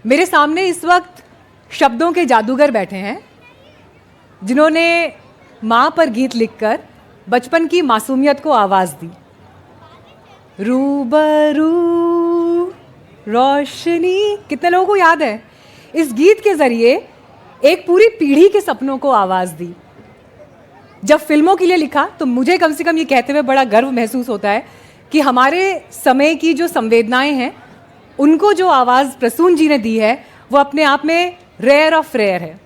मेरे सामने इस वक्त शब्दों के जादूगर बैठे हैं जिन्होंने माँ पर गीत लिखकर बचपन की मासूमियत को आवाज़ दी। रूबरू रोशनी, कितने लोगों को याद है? इस गीत के ज़रिए एक पूरी पीढ़ी के सपनों को आवाज़ दी। जब फिल्मों के लिए लिखा तो मुझे कम से कम ये कहते हुए बड़ा गर्व महसूस होता है कि हमारे समय की जो संवेदनाएं हैं उनको जो आवाज़ प्रसून जी ने दी है वो अपने आप में रेयर ऑफ रेयर है।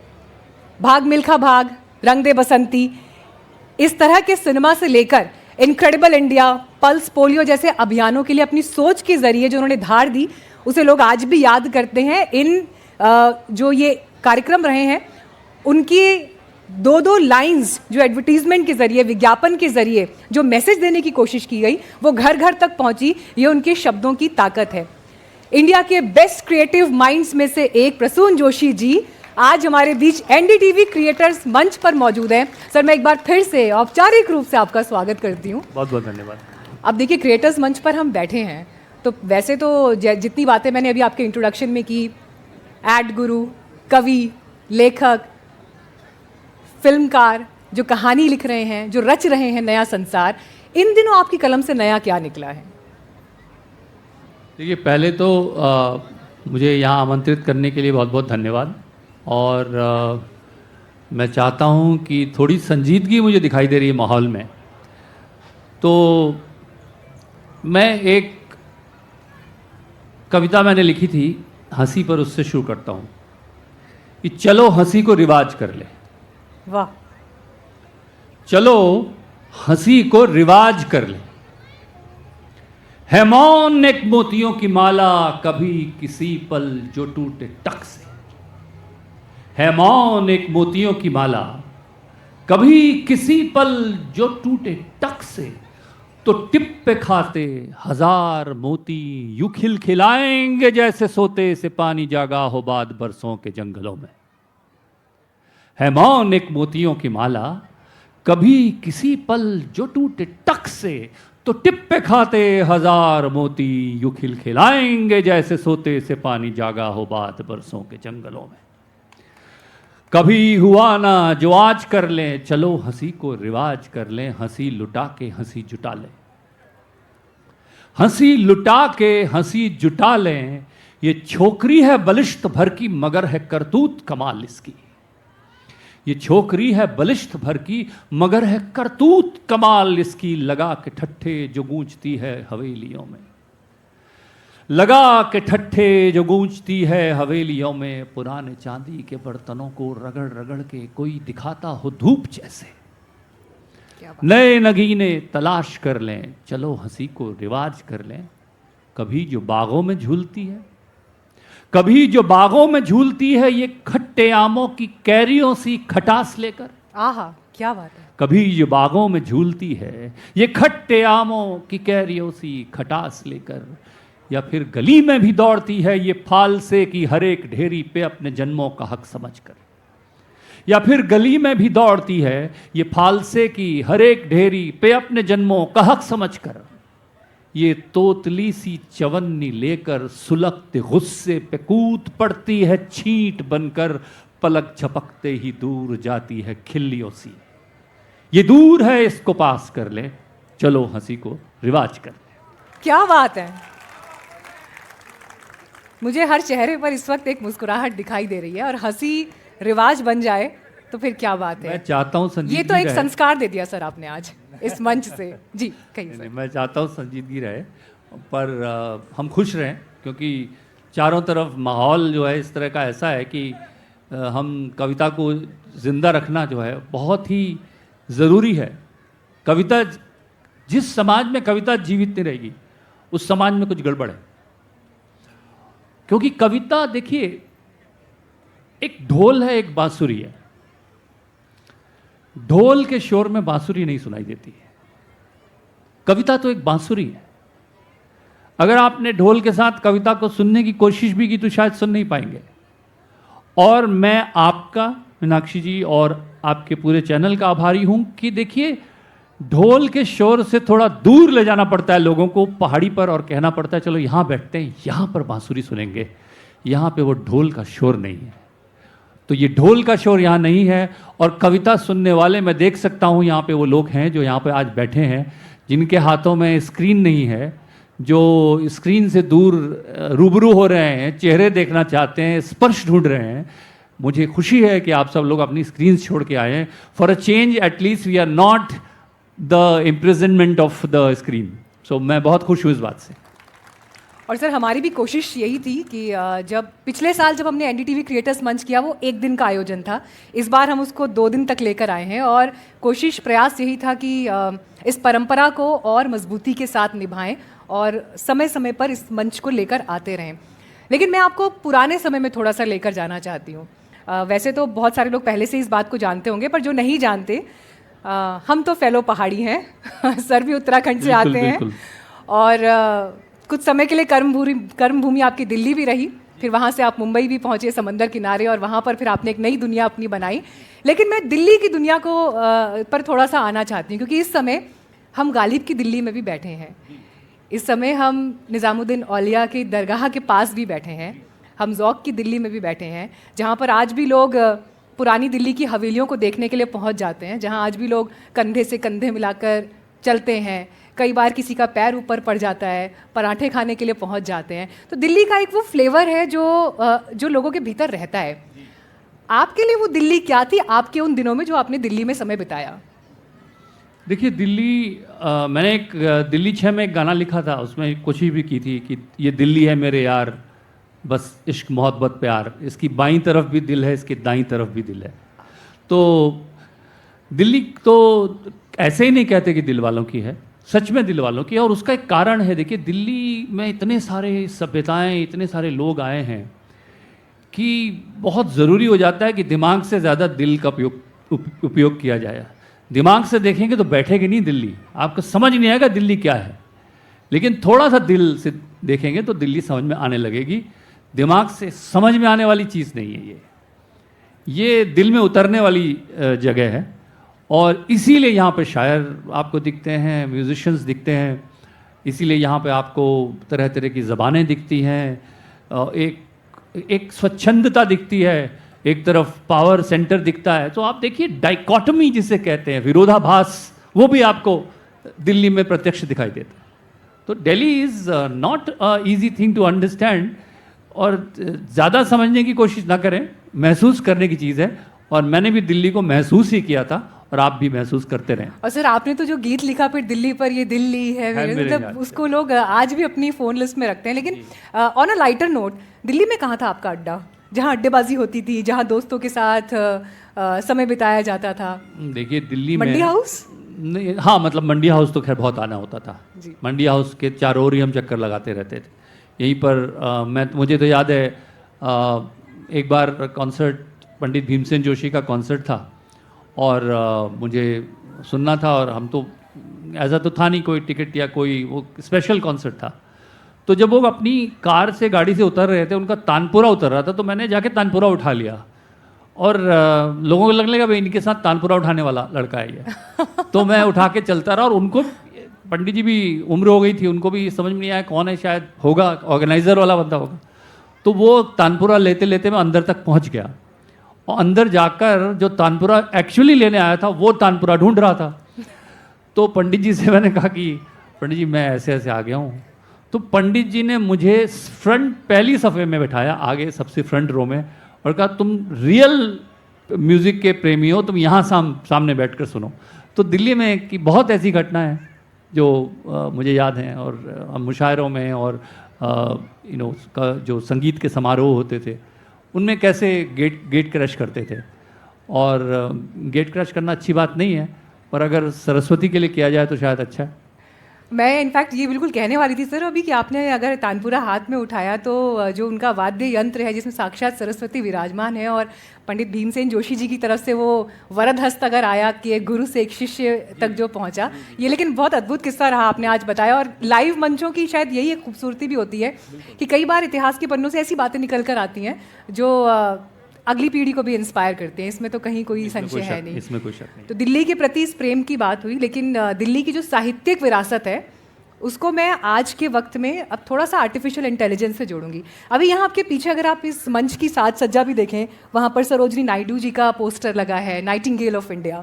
भाग मिल्खा भाग, रंग दे बसंती, इस तरह के सिनेमा से लेकर इनक्रेडिबल इंडिया, पल्स पोलियो जैसे अभियानों के लिए अपनी सोच के ज़रिए जो उन्होंने धार दी उसे लोग आज भी याद करते हैं। इन जो ये कार्यक्रम रहे हैं उनकी दो दो लाइंस जो एडवर्टीजमेंट के ज़रिए, विज्ञापन के ज़रिए जो मैसेज देने की कोशिश की गई वो घर घर तक पहुंची। ये उनके शब्दों की ताकत है। इंडिया के बेस्ट क्रिएटिव माइंड्स में से एक प्रसून जोशी जी आज हमारे बीच एनडीटीवी क्रिएटर्स मंच पर मौजूद हैं। सर, मैं एक बार फिर से औपचारिक रूप से आपका स्वागत करती हूँ। बहुत बहुत धन्यवाद। अब देखिए, क्रिएटर्स मंच पर हम बैठे हैं तो वैसे तो जितनी बातें मैंने अभी आपके इंट्रोडक्शन में की, एड गुरु, कवि, लेखक, फिल्मकार, जो कहानी लिख रहे हैं, जो रच रहे हैं नया संसार, इन दिनों आपकी कलम से नया क्या निकला है? देखिए, पहले तो मुझे यहाँ आमंत्रित करने के लिए बहुत बहुत धन्यवाद। और मैं चाहता हूँ कि थोड़ी संजीदगी मुझे दिखाई दे रही है माहौल में। तो मैं एक कविता मैंने लिखी थी हंसी पर, उससे शुरू करता हूँ कि चलो हंसी को रिवाज कर ले। वाह। चलो हंसी को रिवाज कर ले। है मौन एक मोतियों की माला, कभी किसी पल जो टूटे टक से। है मौन एक मोतियों की माला, कभी किसी पल जो टूटे टक से। तो टिप पे खाते हजार मोती, यूं खिलखिलाएंगे जैसे सोते से पानी जागा हो बाद बरसों के जंगलों में। है मौन एक मोतियों की माला, कभी किसी पल जो टूटे टक से। तो टिप पे खाते हजार मोती, यूं खिलखिलाएंगे जैसे सोते से पानी जागा हो बाद बरसों के जंगलों में। कभी हुआ ना जो आज कर लें, चलो हंसी को रिवाज कर लें। हंसी लुटा के हंसी जुटा लें, हंसी लुटा के हंसी जुटा लें। ये छोकरी है बलिष्ठ भर की, मगर है करतूत कमाल इसकी। ये छोकरी है बलिष्ठ भर की, मगर है करतूत कमाल इसकी। लगा के ठट्ठे जो गूंजती है हवेलियों में, लगा के ठट्ठे जो गूंजती है हवेलियों में। पुराने चांदी के बर्तनों को रगड़ रगड़ के कोई दिखाता हो धूप जैसे। नए नगीने तलाश कर लें, चलो हंसी को रिवाज कर लें। कभी जो बागों में झूलती है, कभी जो बागों में झूलती है, ये खट्टे आमों की कैरियों सी खटास लेकर। आहा, क्या बात है। कभी जो बागों में झूलती है, ये खट्टे आमों की कैरियों सी खटास लेकर। या फिर गली में भी दौड़ती है ये फालसे की हर एक ढेरी पे अपने जन्मों का हक समझकर। या फिर गली में भी दौड़ती है ये फालसे की हर एक ढेरी पे अपने जन्मों का हक समझकर। ये तोतली सी चवन्नी लेकर सुलगते गुस्से पे कूद पड़ती है छींट बनकर। पलक झपकते ही दूर जाती है खिल्लियों सी। ये दूर है इसको पास कर ले, चलो हंसी को रिवाज कर ले। क्या बात है। मुझे हर चेहरे पर इस वक्त एक मुस्कुराहट दिखाई दे रही है, और हंसी रिवाज बन जाए तो फिर क्या बात है। मैं चाहता हूं संजीदगी, ये तो एक संस्कार दे दिया सर आपने आज इस मंच से। जी कहिए सर। मैं चाहता हूं संजीदगी रहे, पर हम खुश रहें, क्योंकि चारों तरफ माहौल जो है इस तरह का ऐसा है कि हम कविता को जिंदा रखना जो है बहुत ही ज़रूरी है। कविता, जिस समाज में कविता जीवित नहीं रहेगी उस समाज में कुछ गड़बड़ है। क्योंकि कविता, देखिए, एक ढोल है, एक बांसुरी है। ढोल के शोर में बांसुरी नहीं सुनाई देती है। कविता तो एक बांसुरी है। अगर आपने ढोल के साथ कविता को सुनने की कोशिश भी की तो शायद सुन नहीं पाएंगे। और मैं आपका, मीनाक्षी जी, और आपके पूरे चैनल का आभारी हूं कि देखिए, ढोल के शोर से थोड़ा दूर ले जाना पड़ता है लोगों को पहाड़ी पर, और कहना पड़ता है चलो यहाँ बैठते हैं, यहाँ पर बांसुरी सुनेंगे, यहाँ पे वो ढोल का शोर नहीं है। तो ये ढोल का शोर यहाँ नहीं है। और कविता सुनने वाले मैं देख सकता हूँ यहाँ पे वो लोग हैं जो यहाँ पे आज बैठे हैं, जिनके हाथों में स्क्रीन नहीं है, जो स्क्रीन से दूर रूबरू हो रहे हैं, चेहरे देखना चाहते हैं, स्पर्श ढूंढ रहे हैं। मुझे खुशी है कि आप सब लोग अपनी स्क्रीन छोड़ के आए हैं। For a change at least we are not the imprisonment of the screen. So मैं बहुत खुश हूँ इस बात से। और सर हमारी भी कोशिश यही थी कि जब पिछले साल जब हमने एनडीटीवी क्रिएटर्स मंच किया वो 1 दिन का आयोजन था, इस बार हम उसको 2 दिन तक लेकर आए हैं। और कोशिश प्रयास यही था कि इस परंपरा को और मजबूती के साथ निभाएं और समय समय पर इस मंच को लेकर आते रहें। लेकिन मैं आपको पुराने समय में थोड़ा सा लेकर जाना चाहती हूँ। वैसे तो बहुत सारे लोग पहले से इस बात को जानते होंगे, पर जो नहीं जानते, हम तो फेलो पहाड़ी हैं सर भी उत्तराखंड से आते हैं। और कुछ समय के लिए कर्मभूमि आपकी दिल्ली भी रही, फिर वहाँ से आप मुंबई भी पहुँचे समंदर किनारे, और वहाँ पर फिर आपने एक नई दुनिया अपनी बनाई। लेकिन मैं दिल्ली की दुनिया को पर थोड़ा सा आना चाहती हूँ, क्योंकि इस समय हम गालिब की दिल्ली में भी बैठे हैं। इस समय हम निज़ामुद्दीन औलिया की दरगाह के पास भी बैठे हैं, हम ज़ौक़ की दिल्ली में भी बैठे हैं, जहाँ पर आज भी लोग पुरानी दिल्ली की हवेलियों को देखने के लिए पहुँच जाते हैं, जहाँ आज भी लोग कंधे से कंधे मिलाकर चलते हैं। कई बार किसी का पैर ऊपर पड़ जाता है, पराठे खाने के लिए पहुंच जाते हैं। तो दिल्ली का एक वो फ्लेवर है जो लोगों के भीतर रहता है। आपके लिए वो दिल्ली क्या थी आपके उन दिनों में जो आपने दिल्ली में समय बिताया? देखिए दिल्ली, मैंने एक दिल्ली 6 में एक गाना लिखा था, उसमें कोशिश भी की थी कि ये दिल्ली है मेरे यार, बस इश्क मोहब्बत प्यार, इसकी बाईं तरफ भी दिल है, इसकी दाईं तरफ भी दिल है। तो दिल्ली तो ऐसे ही नहीं कहते कि दिल वालों की है, सच में दिल वालों की है। और उसका एक कारण है, देखिए दिल्ली में इतने सारे सभ्यताएं, इतने सारे लोग आए हैं कि बहुत ज़रूरी हो जाता है कि दिमाग से ज़्यादा दिल का उपयोग किया जाए। दिमाग से देखेंगे तो बैठेगी नहीं दिल्ली, आपको समझ नहीं आएगा दिल्ली क्या है। लेकिन थोड़ा सा दिल से देखेंगे तो दिल्ली समझ में आने लगेगी। दिमाग से समझ में आने वाली चीज़ नहीं है ये दिल में उतरने वाली जगह है। और इसीलिए यहाँ पे शायर आपको दिखते हैं, म्यूजिशियंस दिखते हैं, इसीलिए यहाँ पे आपको तरह तरह की ज़बानें दिखती हैं, एक स्वच्छंदता दिखती है, एक तरफ पावर सेंटर दिखता है। तो आप देखिए डाइकोटमी जिसे कहते हैं, विरोधाभास, वो भी आपको दिल्ली में प्रत्यक्ष दिखाई देता है। तो Delhi is not a easy thing to understand, और ज़्यादा समझने की कोशिश ना करें, महसूस करने की चीज़ है। और मैंने भी दिल्ली को महसूस ही किया था, और आप भी महसूस करते रहें। और सर आपने तो जो गीत लिखा फिर दिल्ली पर, ये दिल्ली है मतलब उसको लोग आज भी अपनी फ़ोन लिस्ट में रखते हैं। लेकिन on a lighter note, Delhi में कहाँ था आपका अड्डा, जहाँ अड्डेबाजी होती थी, जहाँ दोस्तों के साथ समय बिताया जाता था? देखिए दिल्ली में मंडी हाउस नहीं, हाँ मतलब मंडी हाउस तो खैर बहुत आना होता था। मंडी हाउस के चारों ओर ही हम चक्कर लगाते रहते थे। यहीं पर मुझे तो याद है एक बार कॉन्सर्ट, पंडित भीमसेन जोशी का कॉन्सर्ट था, और मुझे सुनना था, और हम तो ऐसा तो था नहीं कोई टिकट या कोई वो स्पेशल कॉन्सर्ट था। तो जब वो अपनी कार से, गाड़ी से उतर रहे थे, उनका तानपुरा उतर रहा था, तो मैंने जाके तानपुरा उठा लिया। और लोगों को लगने लगा भाई इनके साथ तानपुरा उठाने वाला लड़का है ये तो मैं उठा के चलता रहा। और उनको, पंडित जी भी उम्र हो गई थी, उनको भी समझ में नहीं आया कौन है, शायद होगा ऑर्गेनाइज़र वाला बंदा होगा। तो वो तानपुरा लेते लेते मैं अंदर तक पहुंच गया, और अंदर जाकर जो तानपुरा एक्चुअली लेने आया था वो तानपुरा ढूंढ रहा था। तो पंडित जी से मैंने कहा कि पंडित जी मैं ऐसे ऐसे आ गया हूँ। तो पंडित जी ने मुझे फ्रंट पहली सफ़े में बैठाया, आगे सबसे फ्रंट रो में, और कहा तुम रियल म्यूज़िक के प्रेमी हो, तुम यहाँ सामने बैठकर सुनो। तो दिल्ली में कि बहुत ऐसी घटना है जो मुझे याद हैं, और मुशायरों में और का जो संगीत के समारोह होते थे उनमें कैसे गेट क्रश करते थे। और गेट क्रश करना अच्छी बात नहीं है, पर अगर सरस्वती के लिए किया जाए तो शायद अच्छा है। मैं इनफैक्ट ये बिल्कुल कहने वाली थी सर अभी कि आपने अगर तानपुरा हाथ में उठाया तो जो उनका वाद्य यंत्र है जिसमें साक्षात सरस्वती विराजमान है, और पंडित भीमसेन जोशी जी की तरफ से वो वरद हस्त अगर आया कि एक गुरु से एक शिष्य तक जो पहुंचा, ये लेकिन बहुत अद्भुत किस्सा रहा आपने आज बताया। और लाइव मंचों की शायद यही एक खूबसूरती भी होती है कि कई बार इतिहास के पन्नों से ऐसी बातें निकल कर आती हैं जो अगली पीढ़ी को भी इंस्पायर करते हैं, इसमें तो कहीं कोई इसमें संशय है नहीं। इसमें कोई शक नहीं। तो दिल्ली के प्रति इस प्रेम की बात हुई, लेकिन दिल्ली की जो साहित्यिक विरासत है उसको मैं आज के वक्त में अब थोड़ा सा आर्टिफिशियल इंटेलिजेंस से जोड़ूंगी। अभी यहाँ आपके पीछे अगर आप इस मंच की साज सज्जा भी देखें, वहाँ पर सरोजनी नायडू जी का पोस्टर लगा है, नाइटिंगेल ऑफ इंडिया,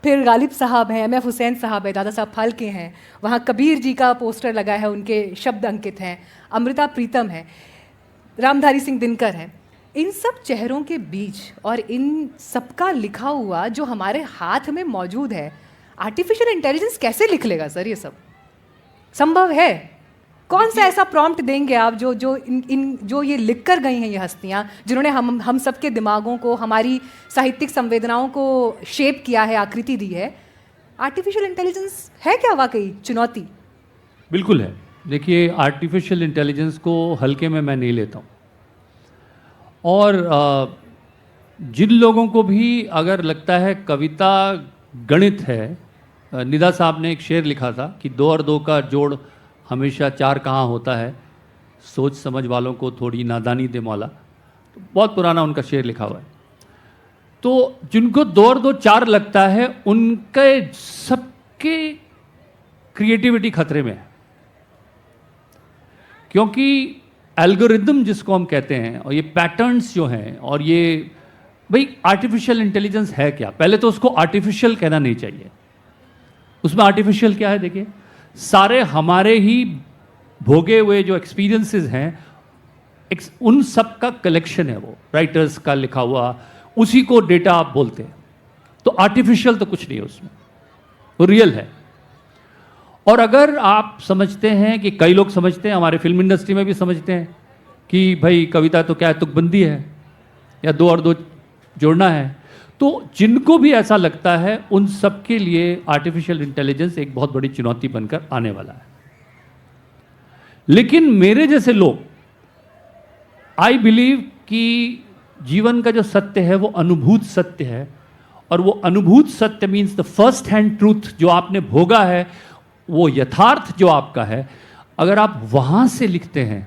फिर गालिब साहब हैं, एम.एफ. हुसैन साहब है, दादा साहब फाल्के हैं, वहाँ कबीर जी का पोस्टर लगा है, उनके शब्द अंकित हैं, अमृता प्रीतम है, रामधारी सिंह दिनकर हैं। इन सब चेहरों के बीच और इन सबका लिखा हुआ जो हमारे हाथ में मौजूद है, आर्टिफिशियल इंटेलिजेंस कैसे लिख लेगा सर? ये सब संभव है? कौन सा ऐसा प्रॉम्प्ट देंगे आप जो ये लिख कर गई हैं ये हस्तियाँ, जिन्होंने हम सबके दिमागों को, हमारी साहित्यिक संवेदनाओं को शेप किया है, आकृति दी है? आर्टिफिशियल इंटेलिजेंस है क्या वाकई चुनौती? बिल्कुल है। देखिए, आर्टिफिशियल इंटेलिजेंस को हल्के में मैं नहीं लेता हूँ। और जिन लोगों को भी अगर लगता है कविता गणित है, निदा साहब ने एक शेर लिखा था कि 2 और 2 का जोड़ हमेशा 4 कहाँ होता है, सोच समझ वालों को थोड़ी नादानी दे मौला। तो बहुत पुराना उनका शेर लिखा हुआ है। तो जिनको 2 और 2 4 लगता है, उनके सबके क्रिएटिविटी खतरे में है, क्योंकि एल्गोरिदम जिसको हम कहते हैं और ये पैटर्न्स जो हैं, और ये भाई आर्टिफिशियल इंटेलिजेंस है क्या? पहले तो उसको आर्टिफिशियल कहना नहीं चाहिए। उसमें आर्टिफिशियल क्या है? देखिए, सारे हमारे ही भोगे हुए जो एक्सपीरियंसेस हैं, उन सब का कलेक्शन है वो, राइटर्स का लिखा हुआ, उसी को डेटा आप बोलते हैं। तो आर्टिफिशियल तो कुछ नहीं है उसमें, वो रियल है। और अगर आप समझते हैं कि कई लोग समझते हैं, हमारे फिल्म इंडस्ट्री में भी समझते हैं कि भाई कविता तो क्या है, तुकबंदी है या 2 और 2 जोड़ना है, तो जिनको भी ऐसा लगता है उन सब के लिए आर्टिफिशियल इंटेलिजेंस एक बहुत बड़ी चुनौती बनकर आने वाला है। लेकिन मेरे जैसे लोग, आई बिलीव कि जीवन का जो सत्य है वो अनुभूत सत्य है, और वो अनुभूत सत्य means the first hand truth, जो आपने भोगा है, वो यथार्थ जो आपका है, अगर आप वहां से लिखते हैं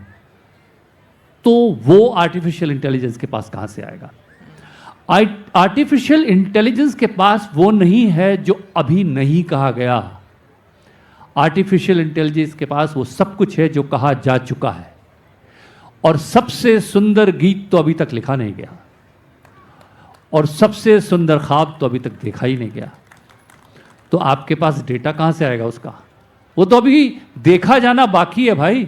तो वो आर्टिफिशियल इंटेलिजेंस के पास कहां से आएगा? आर्टिफिशियल इंटेलिजेंस के पास वो नहीं है जो अभी नहीं कहा गया। आर्टिफिशियल इंटेलिजेंस के पास वो सब कुछ है जो कहा जा चुका है, और सबसे सुंदर गीत तो अभी तक लिखा नहीं गया, और सबसे सुंदर ख्वाब तो अभी तक देखा ही नहीं गया। तो आपके पास डेटा कहां से आएगा उसका? वो तो अभी देखा जाना बाकी है भाई,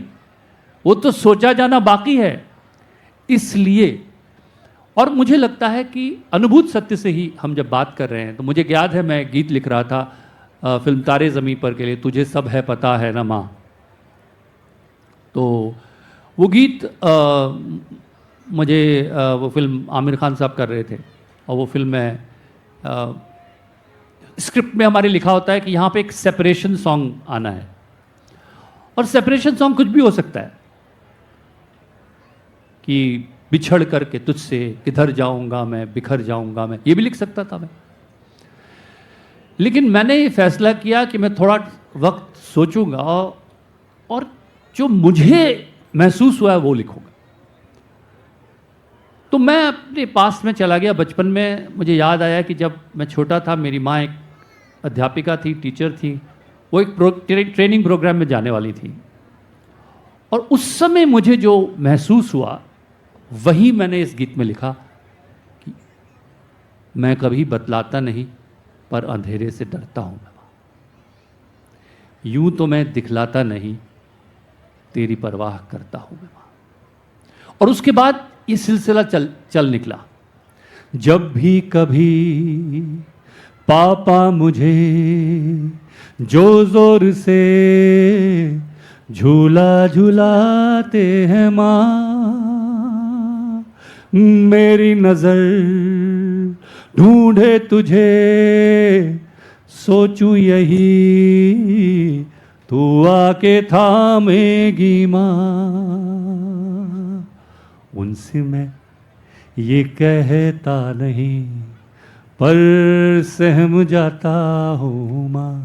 वो तो सोचा जाना बाकी है। इसलिए, और मुझे लगता है कि अनुभूत सत्य से ही हम जब बात कर रहे हैं, तो मुझे याद है मैं गीत लिख रहा था फिल्म तारे ज़मीं पर के लिए, तुझे सब है पता है ना माँ। तो वो गीत मुझे वो फिल्म आमिर खान साहब कर रहे थे, और वो फिल्म में स्क्रिप्ट में हमारे लिखा होता है कि यहाँ पे एक सेपरेशन सॉन्ग आना है, और सेपरेशन सॉन्ग कुछ भी हो सकता है कि बिछड़ करके तुझसे किधर जाऊंगा मैं, बिखर जाऊंगा मैं, ये भी लिख सकता था मैं। लेकिन मैंने ये फैसला किया कि मैं थोड़ा वक्त सोचूंगा, और जो मुझे महसूस हुआ है वो लिखूंगा। तो मैं अपने पास में चला गया। बचपन में मुझे याद आया कि जब मैं छोटा था, मेरी माँ एक अध्यापिका थी, टीचर थी, वो एक ट्रेनिंग प्रोग्राम में जाने वाली थी, और उस समय मुझे जो महसूस हुआ वही मैंने इस गीत में लिखा कि मैं कभी बतलाता नहीं, पर अंधेरे से डरता हूं मैं। यूं तो मैं दिखलाता नहीं, तेरी परवाह करता हूं मैं। और उसके बाद ये सिलसिला चल निकला। जब भी कभी पापा मुझे जो जोर से झूला झूलाते हैं माँ, मेरी नजर ढूंढे तुझे, सोचूं यही तू आके थामेगी माँ। उनसे मैं ये कहता नहीं, पर सहम जाता हूँ माँ।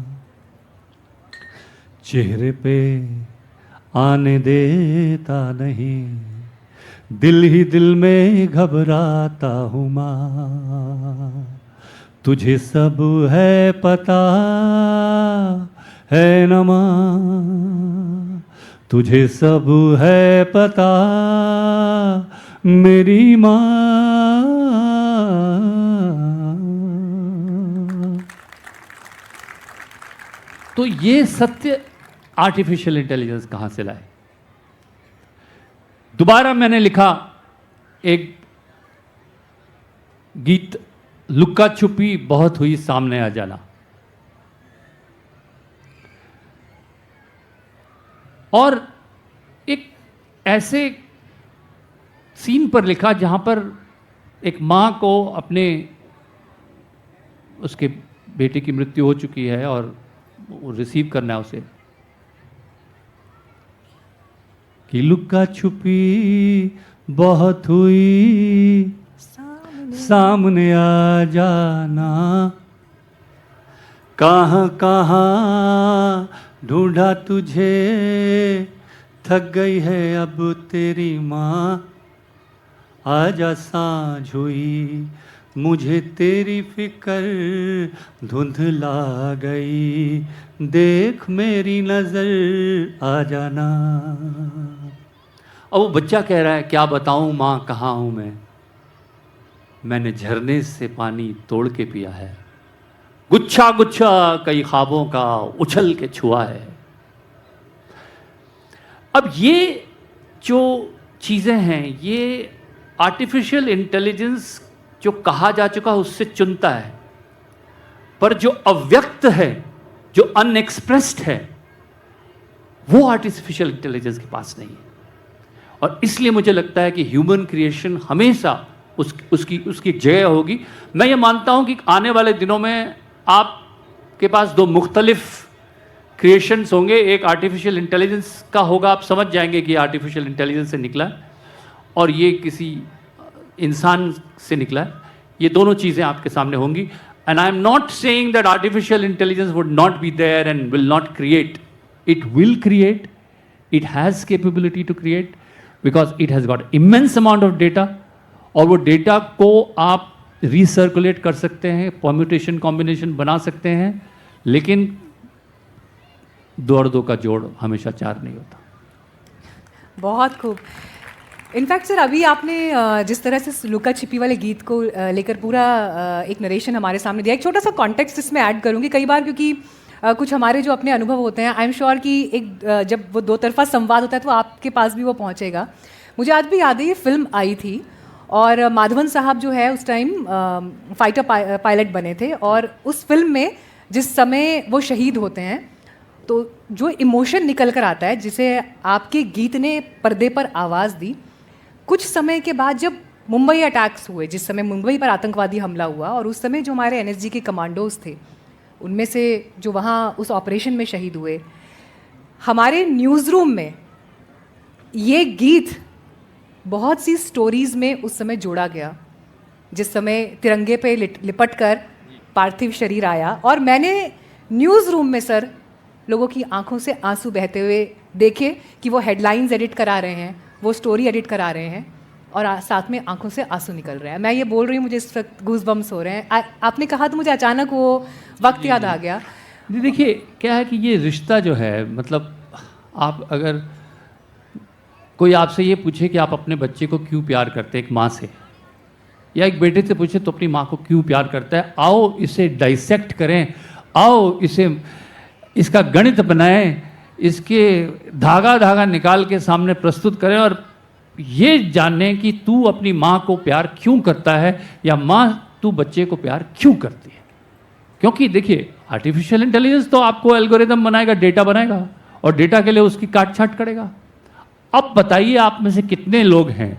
चेहरे पे आने देता नहीं, दिल ही दिल में घबराता हूँ माँ, तुझे सब है पता है न माँ, तुझे सब है पता मेरी माँ। तो ये सत्य आर्टिफिशियल इंटेलिजेंस कहां से लाए? दोबारा मैंने लिखा एक गीत, लुक्का छुपी बहुत हुई सामने आ जाना। और एक ऐसे सीन पर लिखा जहां पर एक मां को अपने उसके बेटे की मृत्यु हो चुकी है और वो रिसीव करना है उसे, कि लुक्का छुपी बहुत हुई सामने आ जाना, कहाँ कहाँ ढूंढा तुझे थक गई है अब तेरी माँ, आजा सांझ हुई मुझे तेरी फिक्र धुंधला गई, देख मेरी नजर आ जाना। अब वो बच्चा कह रहा है क्या बताऊं माँ कहाँ हूं मैंने झरने से पानी तोड़ के पिया है, गुच्छा गुच्छा कई ख्वाबों का उछल के छुआ है। अब ये जो चीजें हैं ये आर्टिफिशियल इंटेलिजेंस जो कहा जा चुका है उससे चुनता है, पर जो अव्यक्त है, जो अनएक्सप्रेस्ड है, वो आर्टिफिशियल इंटेलिजेंस के पास नहीं है। और इसलिए मुझे लगता है कि ह्यूमन क्रिएशन हमेशा उसकी एक जगह होगी। मैं ये मानता हूं कि आने वाले दिनों में आपके पास दो मुख्तलिफ क्रिएशंस होंगे, एक आर्टिफिशियल इंटेलिजेंस का होगा, आप समझ जाएंगे कि आर्टिफिशियल इंटेलिजेंस से निकला है, और ये किसी इंसान से निकला है। ये दोनों चीज़ें आपके सामने होंगी। And I am not saying that artificial intelligence would not be there and will not create, it will create, it has capability to create because it has got immense amount of data, और वो data को आप recirculate कर सकते हैं, permutation combination बना सकते हैं, लेकिन दो और दो का जोड़ हमेशा चार नहीं होता। बहुत खूब। इनफैक्ट सर अभी आपने जिस तरह से लुका छिपी वाले गीत को लेकर पूरा एक नरेशन हमारे सामने दिया, एक छोटा सा कॉन्टेक्स्ट इसमें ऐड करूँगी। कई बार क्योंकि कुछ हमारे जो अपने अनुभव होते हैं, आई एम श्योर कि एक जब वो दो तरफा संवाद होता है तो आपके पास भी वो पहुँचेगा। मुझे आज भी याद है ये फिल्म आई थी और माधवन साहब जो है उस टाइम फाइटर पायलट बने थे, और उस फिल्म में जिस समय वो शहीद होते हैं तो जो इमोशन निकल कर आता है, जिसे आपके गीत ने पर्दे पर आवाज़ दी, कुछ समय के बाद जब मुंबई अटैक्स हुए, जिस समय मुंबई पर आतंकवादी हमला हुआ, और उस समय जो हमारे एनएसजी के कमांडोज थे उनमें से जो वहाँ उस ऑपरेशन में शहीद हुए, हमारे न्यूज़ रूम में ये गीत बहुत सी स्टोरीज़ में उस समय जोड़ा गया, जिस समय तिरंगे पे लिपट कर पार्थिव शरीर आया, और मैंने न्यूज़ रूम में सर लोगों की आंखों से आंसू बहते हुए देखे कि वो हेडलाइंस एडिट करा रहे हैं, वो स्टोरी एडिट करा रहे हैं, और साथ में आंखों से आंसू निकल रहे हैं। मैं ये बोल रही हूँ, मुझे इस वक्त गूज बम्स हो रहे हैं। आपने कहा तो मुझे अचानक वो वक्त याद आ गया। देखिए क्या है कि ये रिश्ता जो है, मतलब आप अगर कोई आपसे ये पूछे कि आप अपने बच्चे को क्यों प्यार करते हैं, एक माँ से या एक बेटे से पूछे तो अपनी माँ को क्यों प्यार करता है, आओ इसे डाइसेक्ट करें, आओ इसका गणित बनाएं, इसके धागा धागा निकाल के सामने प्रस्तुत करें, और ये जानें कि तू अपनी माँ को प्यार क्यों करता है, या माँ तू बच्चे को प्यार क्यों करती है। क्योंकि देखिए आर्टिफिशियल इंटेलिजेंस तो आपको एल्गोरिदम बनाएगा, डेटा बनाएगा, और डेटा के लिए उसकी काट छाट करेगा। अब बताइए आप में से कितने लोग हैं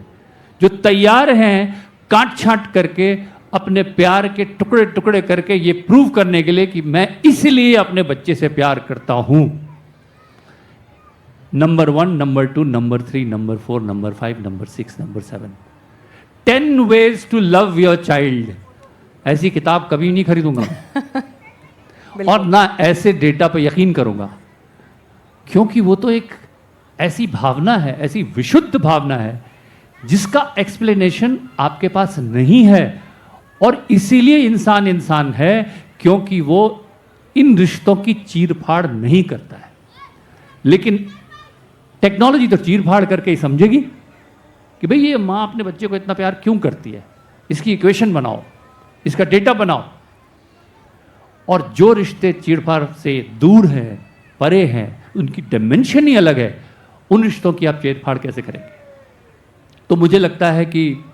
जो तैयार हैं काट छाट करके अपने प्यार के टुकड़े टुकड़े करके ये प्रूव करने के लिए कि मैं इसलिए अपने बच्चे से प्यार करता हूं। Number 1, number 2, number 3, number 4, number 5, number 6, number 7, 10 ways to love your child। ऐसी किताब कभी नहीं खरीदूंगा और ना ऐसे डेटा पर यकीन करूंगा, क्योंकि वो तो एक ऐसी भावना है, ऐसी विशुद्ध भावना है जिसका एक्सप्लेनेशन आपके पास नहीं है, और इसीलिए इंसान इंसान है क्योंकि वो इन रिश्तों की चीर-फाड़ नहीं करता है। लेकिन टेक्नोलॉजी तो चीर-फाड़ करके ही समझेगी कि भाई ये माँ अपने बच्चे को इतना प्यार क्यों करती है, इसकी इक्वेशन बनाओ, इसका डेटा बनाओ। और जो रिश्ते चीड़-फाड़ से दूर हैं, परे हैं, उनकी डायमेंशन ही अलग है, उन रिश्तों की आप चीड़-फाड़ कैसे करेंगे? तो मुझे लगता है कि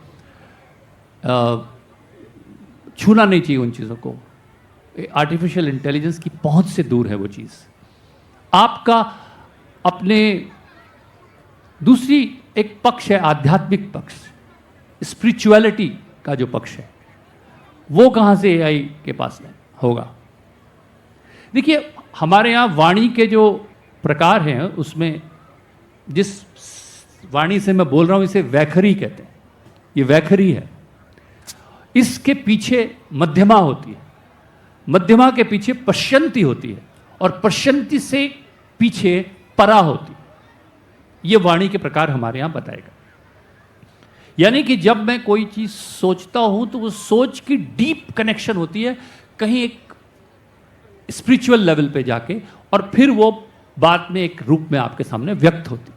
छूना नहीं चाहिए उन चीज़ों को। आर्टिफिशियल इंटेलिजेंस की पहुंच से दूर है वो चीज़। आपका अपने दूसरी एक पक्ष है, आध्यात्मिक पक्ष, स्पिरिचुअलिटी का जो पक्ष है, वो कहाँ से एआई के पास में होगा? देखिए, हमारे यहाँ वाणी के जो प्रकार हैं उसमें जिस वाणी से मैं बोल रहा हूँ इसे वैखरी कहते हैं। ये वैखरी है, इसके पीछे मध्यमा होती है, मध्यमा के पीछे पश्यंती होती है, और पश्यंती से पीछे परा होती है। ये वाणी के प्रकार हमारे यहाँ बताएगा। यानी कि जब मैं कोई चीज़ सोचता हूँ तो वो सोच की डीप कनेक्शन होती है कहीं एक स्पिरिचुअल लेवल पे जाके, और फिर वो बाद में एक रूप में आपके सामने व्यक्त होती।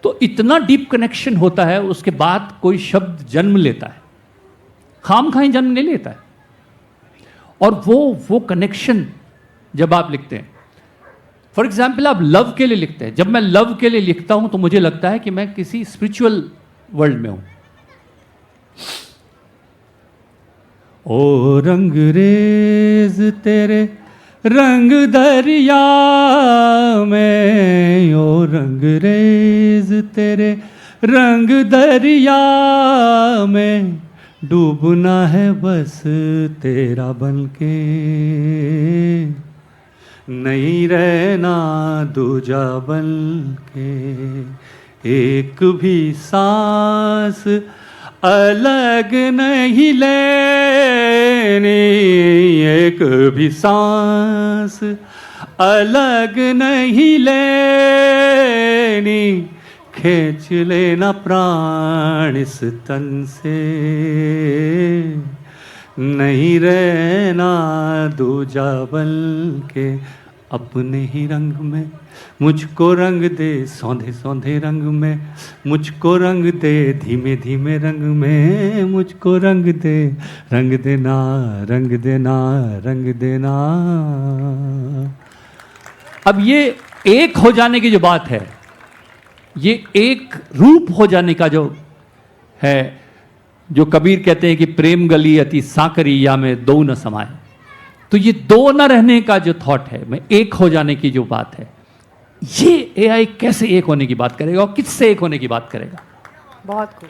तो इतना डीप कनेक्शन होता है, उसके बाद कोई शब्द जन्म लेता है, खामखाई जन्म नहीं लेता है। और वो कनेक्शन जब आप लिखते हैं, फॉर एग्जाम्पल आप लव के लिए लिखते हैं, जब मैं लव के लिए लिखता हूं तो मुझे लगता है कि मैं किसी स्पिरिचुअल वर्ल्ड में हूं। ओ रंगरेज तेरे रंग दरिया में, ओ रंगरेज तेरे रंग दरिया में, डूबना है बस तेरा बनके, नहीं रहना दूजा बनके, एक भी सांस अलग नहीं लेनी, एक भी सांस अलग नहीं लेनी, खींच लेना प्राण इस तन से, नहीं रहना दूजा बल्कि अपने ही रंग में मुझको रंग दे, सौंधे सौंधे रंग में मुझको रंग दे, धीमे धीमे रंग में मुझको रंग दे, रंग देना रंग देना रंग देना। अब ये एक हो जाने की जो बात है, ये एक रूप हो जाने का जो है, जो कबीर कहते हैं कि प्रेम गली अति सांकरी या में दो न समाए, तो ये दो न रहने का जो थॉट है, मैं एक हो जाने की जो बात है, ये एआई कैसे एक होने की बात करेगा और किससे एक होने की बात करेगा? बहुत खूब।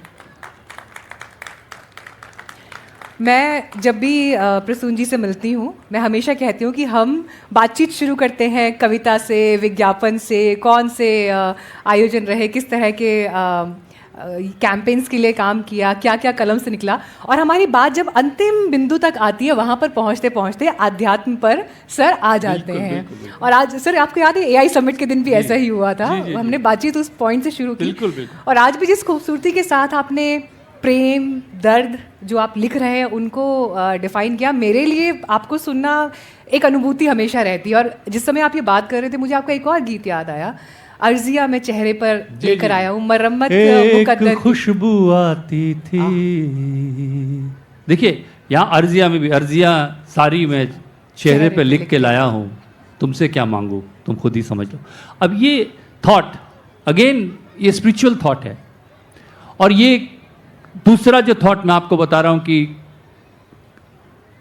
मैं जब भी प्रसून जी से मिलती हूँ, मैं हमेशा कहती हूँ कि हम बातचीत शुरू करते हैं कविता से, विज्ञापन से, कौन से आयोजन रहे, किस तरह के कैंपेन्स के लिए काम किया, क्या क्या कलम से निकला, और हमारी बात जब अंतिम बिंदु तक आती है, वहाँ पर पहुँचते पहुँचते अध्यात्म पर सर आ जाते हैं। बिल्कुल। और आज सर आपको याद है एआई समिट के दिन भी ऐसा ही हुआ था। हमने बातचीत उस पॉइंट से शुरू की। बिल्कुल। और आज भी जिस खूबसूरती के साथ आपने प्रेम, दर्द जो आप लिख रहे हैं उनको डिफाइन किया, मेरे लिए आपको सुनना एक अनुभूति हमेशा रहती है। और जिस समय आप ये बात कर रहे थे, मुझे आपका एक और गीत याद आया, अर्जिया मैं चेहरे पर लेकर आया हूँ, मरम्मत मुकद्दर खुशबू आती थी। देखिए, यहाँ अर्जिया में भी, अर्जिया सारी मैं चेहरे पे लिख के लाया हूँ, तुमसे क्या मांगू तुम खुद ही समझ लो। अब ये थॉट अगेन ये स्पिरिचुअल थॉट है। और ये दूसरा जो थॉट मैं आपको बता रहा हूँ कि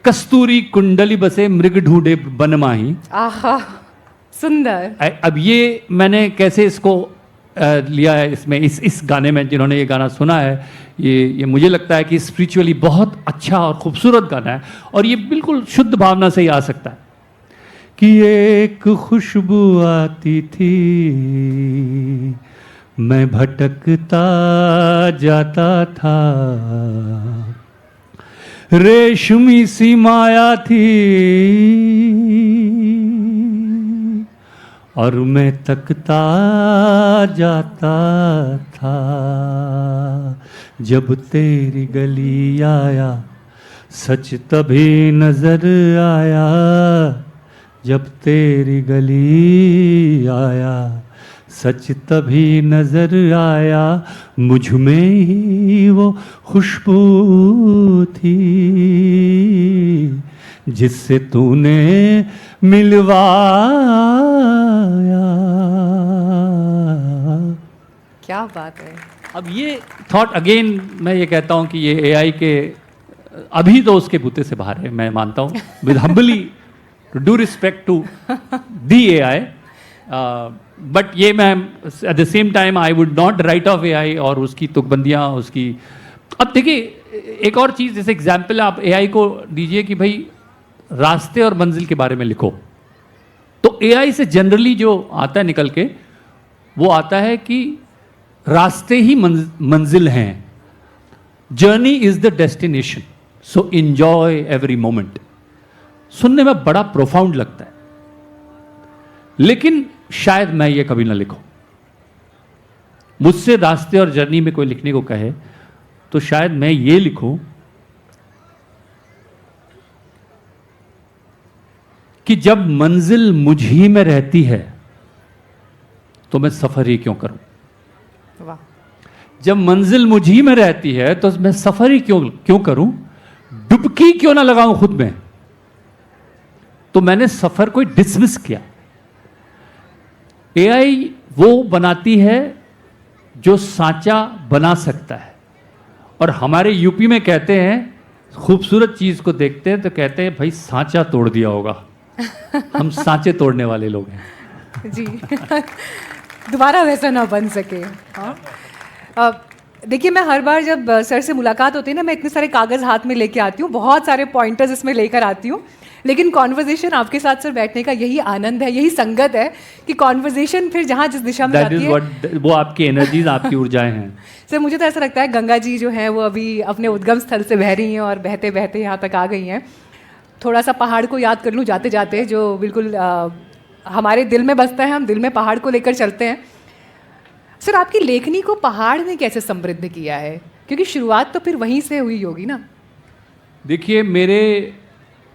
कस्तूरी कुंडली बसे मृग ढूंढे बन माही। आहा, सुंदर। अब ये मैंने कैसे इसको लिया है, इसमें इस गाने में, जिन्होंने ये गाना सुना है, ये मुझे लगता है कि स्पिरिचुअली बहुत अच्छा और खूबसूरत गाना है, और ये बिल्कुल शुद्ध भावना से ही आ सकता है कि एक खुशबू आती थी, मैं भटकता जाता था, रेशमी सी माया थी, और मैं तकता जाता था जब तेरी गली आया, सच तभी नजर आया जब तेरी गली आया, सच तभी नजर आया, मुझ में ही वो खुशबू थी जिससे तूने मिलवाया। क्या बात है। अब ये थॉट अगेन मैं ये कहता हूँ कि ये एआई के अभी तो उसके बूते से बाहर है, मैं मानता हूँ, with humbly to do respect to the AI, but ये मैं at the same time I would not write off AI और उसकी तुकबंदियाँ उसकी। अब देखिए एक और चीज़, जैसे एग्जाम्पल आप एआई को दीजिए कि भाई रास्ते और मंजिल के बारे में लिखो, तो एआई से जनरली जो आता है निकल के वो आता है कि रास्ते ही मंजिल हैं, journey is the destination, so enjoy every moment. सुनने में बड़ा प्रोफाउंड लगता है, लेकिन शायद मैं ये कभी ना लिखूं। मुझसे रास्ते और जर्नी में कोई लिखने को कहे तो शायद मैं ये लिखूं कि जब मंजिल मुझ ही में रहती है तो मैं सफर ही क्यों करूं। वाह। जब मंजिल मुझ ही में रहती है तो मैं सफर ही क्यों करूं, डुबकी क्यों ना लगाऊं खुद में। तो मैंने सफर को डिसमिस किया। एआई वो बनाती है जो सांचा बना सकता है, और हमारे यूपी में कहते हैं, खूबसूरत चीज को देखते हैं तो कहते हैं भाई सांचा तोड़ दिया होगा। हम सांचे तोड़ने वाले लोग हैं जी। दोबारा वैसा ना बन सके। हाँ, देखिए मैं हर बार जब सर से मुलाकात होती है ना, मैं इतने सारे कागज़ हाथ में लेके आती हूँ, बहुत सारे पॉइंटर्स इसमें लेकर आती हूँ, लेकिन कॉन्वर्जेशन आपके साथ सर बैठने का यही आनंद है, यही संगत है कि कॉन्वर्जेशन फिर जहाँ जिस दिशा में जाती है वो आपकी एनर्जीज, आपकी ऊर्जाएं हैं। सर मुझे तो ऐसा लगता है गंगा जी जो है वो अभी अपने उद्गम स्थल से बह रही हैं और बहते बहते यहाँ तक आ गई हैं। थोड़ा सा पहाड़ को याद कर लूँ जाते जाते, जो बिल्कुल हमारे दिल में बसता है, हम दिल में पहाड़ को लेकर चलते हैं। सर आपकी लेखनी को पहाड़ ने कैसे समृद्ध किया है, क्योंकि शुरुआत तो फिर वहीं से हुई होगी ना। देखिए मेरे,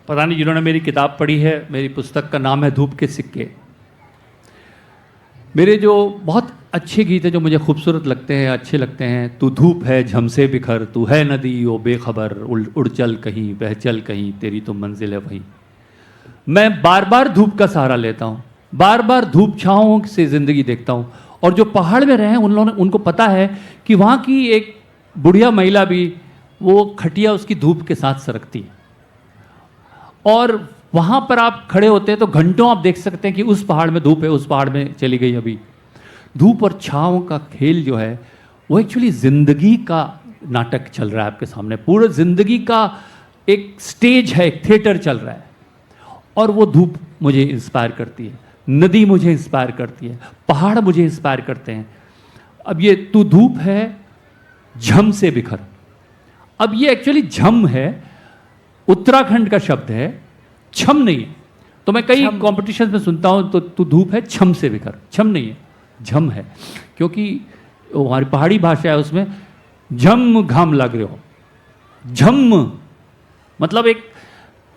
पता नहीं जिन्होंने मेरी किताब पढ़ी है, मेरी पुस्तक का नाम है धूप के सिक्के। मेरे जो बहुत अच्छे गीत हैं जो मुझे खूबसूरत लगते हैं, अच्छे लगते हैं, तू धूप है झमसे बिखर, तू है नदी ओ बेखबर, उड़ चल कहीं बह चल कहीं, तेरी तो मंजिल है वहीं। मैं बार बार धूप का सहारा लेता हूँ, बार बार धूप छाँव से ज़िंदगी देखता हूँ। और जो पहाड़ में रहे उनको पता है कि वहाँ की एक बुढ़िया महिला भी वो खटिया उसकी धूप के साथ सरकती है, और वहाँ पर आप खड़े होते हैं तो घंटों आप देख सकते हैं कि उस पहाड़ में धूप है, उस पहाड़ में चली गई अभी। धूप और छाँव का खेल जो है वो एक्चुअली ज़िंदगी का नाटक चल रहा है आपके सामने, पूरे ज़िंदगी का एक स्टेज है, एक थिएटर चल रहा है। और वो धूप मुझे इंस्पायर करती है, नदी मुझे इंस्पायर करती है, पहाड़ मुझे इंस्पायर करते हैं। अब ये तू धूप है झम से बिखर, अब ये एक्चुअली झम है, उत्तराखंड का शब्द है, छम नहीं है। तो मैं कई कॉम्पिटिशन में सुनता हूँ तो तू धूप है छम से बिखर, छम नहीं है, झम है, क्योंकि हमारी पहाड़ी भाषा है, उसमें झम घाम लग रहे हो, झम मतलब एक,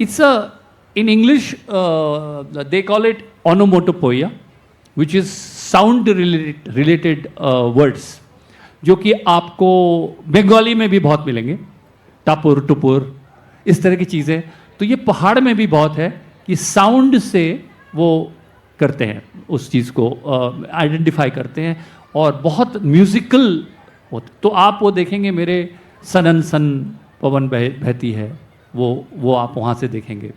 it's a in English they call it onomatopoeia, which is sound related words, जो कि आपको बंगाली में भी बहुत मिलेंगे, टापुर टुपुर इस तरह की चीज़ें। तो ये पहाड़ में भी बहुत है कि साउंड से वो करते हैं, उस चीज़ को आइडेंटिफाई करते हैं, और बहुत म्यूजिकल होते। तो आप वो देखेंगे मेरे सनन सन पवन बहती है, वो आप वहाँ से देखेंगे।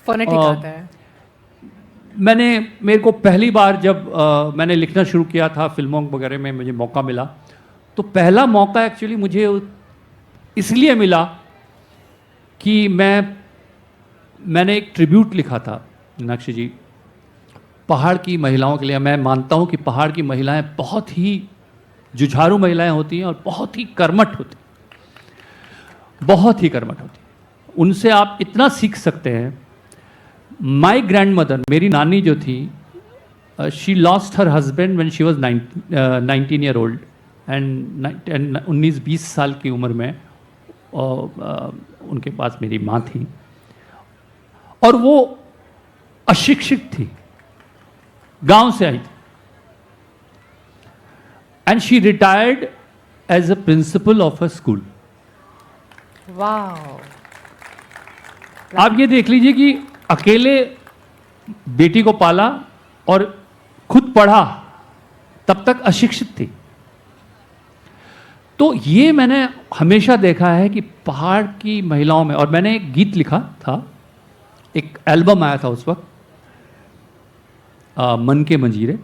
फोनेटिक आता है। मेरे को पहली बार जब मैंने लिखना शुरू किया था, फिल्मों वगैरह में मुझे मौका मिला, तो पहला मौका एक्चुअली मुझे इसलिए मिला कि मैंने एक ट्रिब्यूट लिखा था मीनाक्षी जी, पहाड़ की महिलाओं के लिए। मैं मानता हूँ कि पहाड़ की महिलाएं बहुत ही जुझारू महिलाएं होती हैं और बहुत ही कर्मठ होती हैं, बहुत ही कर्मठ होती हैं। उनसे आप इतना सीख सकते हैं। माई ग्रैंड मदर, मेरी नानी जो थी, she lost her husband when she was 19 year old and 19-20 साल की उम्र में उनके पास मेरी माँ थी और वो अशिक्षित थी, गांव से आई थी and she retired as a principal of a school. Wow, आप ये देख लीजिए कि अकेले बेटी को पाला और खुद पढ़ा, तब तक अशिक्षित थी। तो ये मैंने हमेशा देखा है कि पहाड़ की महिलाओं में, और मैंने एक गीत लिखा था, एक एल्बम आया था उस वक्त, मन के मंजीरे,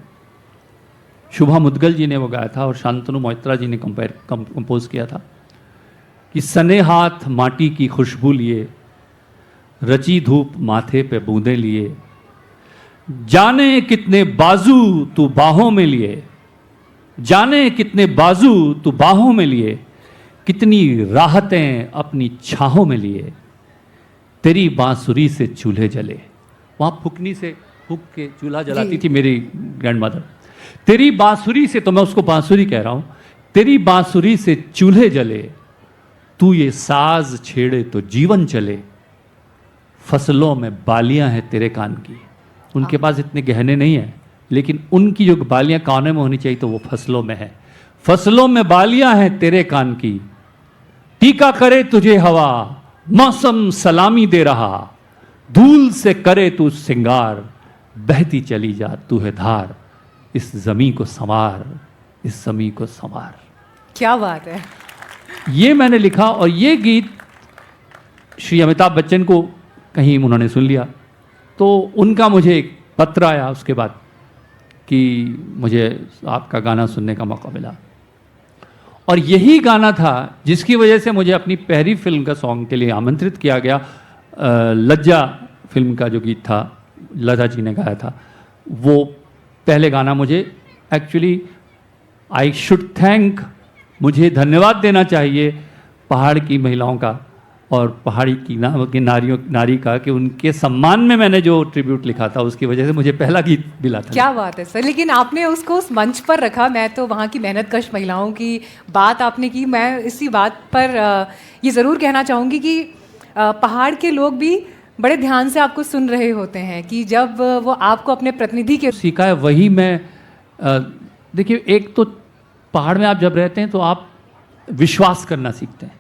शुभा मुदगल जी ने वो गाया था और शांतनु मोइत्रा जी ने कंपोज किया था कि सने हाथ माटी की खुशबू लिए, रची धूप माथे पे बूंदे लिए, जाने कितने बाजू तू बाहों में लिए, जाने कितने बाजू तू बाहों में लिए, कितनी राहतें अपनी छाहों में लिए, तेरी बांसुरी से चूल्हे जले। वहाँ फुकनी से फूक के चूल्हा जलाती थी मेरी ग्रैंडमदर। तेरी बांसुरी से, तो मैं उसको बांसुरी कह रहा हूँ, तेरी बांसुरी से चूल्हे जले, तू ये साज छेड़े तो जीवन चले, फसलों में बालियां हैं तेरे कान की। उनके पास इतने गहने नहीं है, लेकिन उनकी जो बालियां कानों में होनी चाहिए तो वो फसलों में है। फसलों में बालियां हैं तेरे कान की, टीका करे तुझे हवा, मौसम सलामी दे रहा, धूल से करे तू सिंगार, बहती चली जा तू है धार, इस जमी को संवार, इस जमी को संवार। क्या बात है। ये मैंने लिखा और ये गीत श्री अमिताभ बच्चन को कहीं उन्होंने सुन लिया, तो उनका मुझे एक पत्र आया उसके बाद कि मुझे आपका गाना सुनने का मौका मिला। और यही गाना था जिसकी वजह से मुझे अपनी पहली फिल्म का सॉन्ग के लिए आमंत्रित किया गया। लज्जा फिल्म का जो गीत था, लता जी ने गाया था, वो पहले गाना मुझे एक्चुअली आई शुड थैंक, मुझे धन्यवाद देना चाहिए पहाड़ की महिलाओं का और पहाड़ी की नारी का कि उनके सम्मान में मैंने जो ट्रिब्यूट लिखा था उसकी वजह से मुझे पहला गीत मिला था। क्या बात है सर, लेकिन आपने उसको उस मंच पर रखा। मैं तो वहाँ की मेहनतकश महिलाओं की बात आपने की, मैं इसी बात पर ये ज़रूर कहना चाहूँगी कि पहाड़ के लोग भी बड़े ध्यान से आपको सुन रहे होते हैं कि जब वो आपको अपने प्रतिनिधि के सीखा है वही मैं। देखिए, एक तो पहाड़ में आप जब रहते हैं तो आप विश्वास करना सीखते हैं।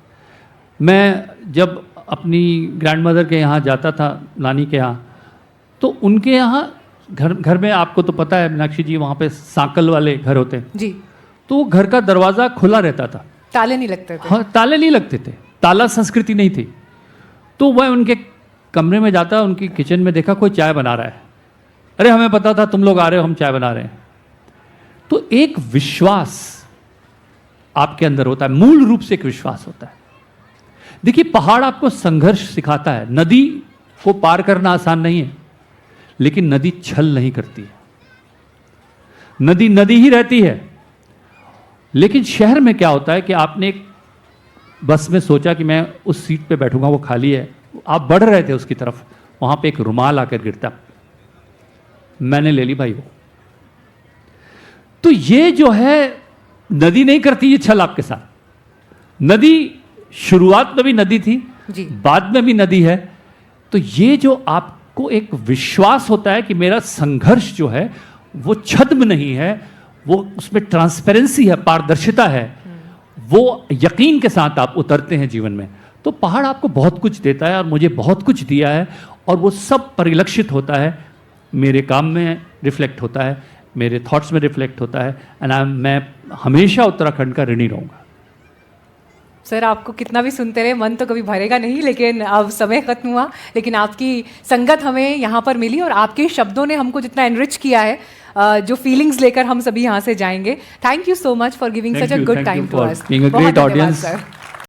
मैं जब अपनी ग्रैंडमदर के यहाँ जाता था, नानी के यहाँ, तो उनके यहाँ घर में आपको तो पता है मीनाक्षी जी, वहाँ पे सांकल वाले घर होते हैं जी, तो वो घर का दरवाज़ा खुला रहता था, ताले नहीं लगते थे। हाँ, ताले नहीं लगते थे, ताला संस्कृति नहीं थी। तो वह उनके कमरे में जाता, उनकी किचन में देखा कोई चाय बना रहा है, अरे हमें पता था तुम लोग आ रहे हो, हम चाय बना रहे हैं। तो एक विश्वास आपके अंदर होता है, मूल रूप से एक विश्वास होता है। देखिए, पहाड़ आपको संघर्ष सिखाता है। नदी को पार करना आसान नहीं है, लेकिन नदी छल नहीं करती है, नदी नदी ही रहती है। लेकिन शहर में क्या होता है कि आपने एक बस में सोचा कि मैं उस सीट पे बैठूंगा, वो खाली है, आप बढ़ रहे थे उसकी तरफ, वहां पे एक रुमाल आकर गिरता, मैंने ले ली भाई वो। तो ये जो है नदी नहीं करती ये छल आपके साथ। नदी शुरुआत में भी नदी थी जी, बाद में भी नदी है। तो ये जो आपको एक विश्वास होता है कि मेरा संघर्ष जो है वो छद्म नहीं है, वो उसमें ट्रांसपेरेंसी है, पारदर्शिता है, वो यकीन के साथ आप उतरते हैं जीवन में। तो पहाड़ आपको बहुत कुछ देता है और मुझे बहुत कुछ दिया है, और वो सब परिलक्षित होता है, मेरे काम में रिफ्लेक्ट होता है, मेरे थॉट्स में रिफ्लेक्ट होता है। एंड मैं हमेशा उत्तराखंड का ऋणी रहूँगा। सर आपको कितना भी सुनते रहे मन तो कभी भरेगा नहीं, लेकिन अब समय खत्म हुआ, लेकिन आपकी संगत हमें यहाँ पर मिली और आपके शब्दों ने हमको जितना एनरिच किया है, जो फीलिंग्स लेकर हम सभी यहाँ से जाएंगे। Thank you so much for giving such a good time to us. Being a great audience.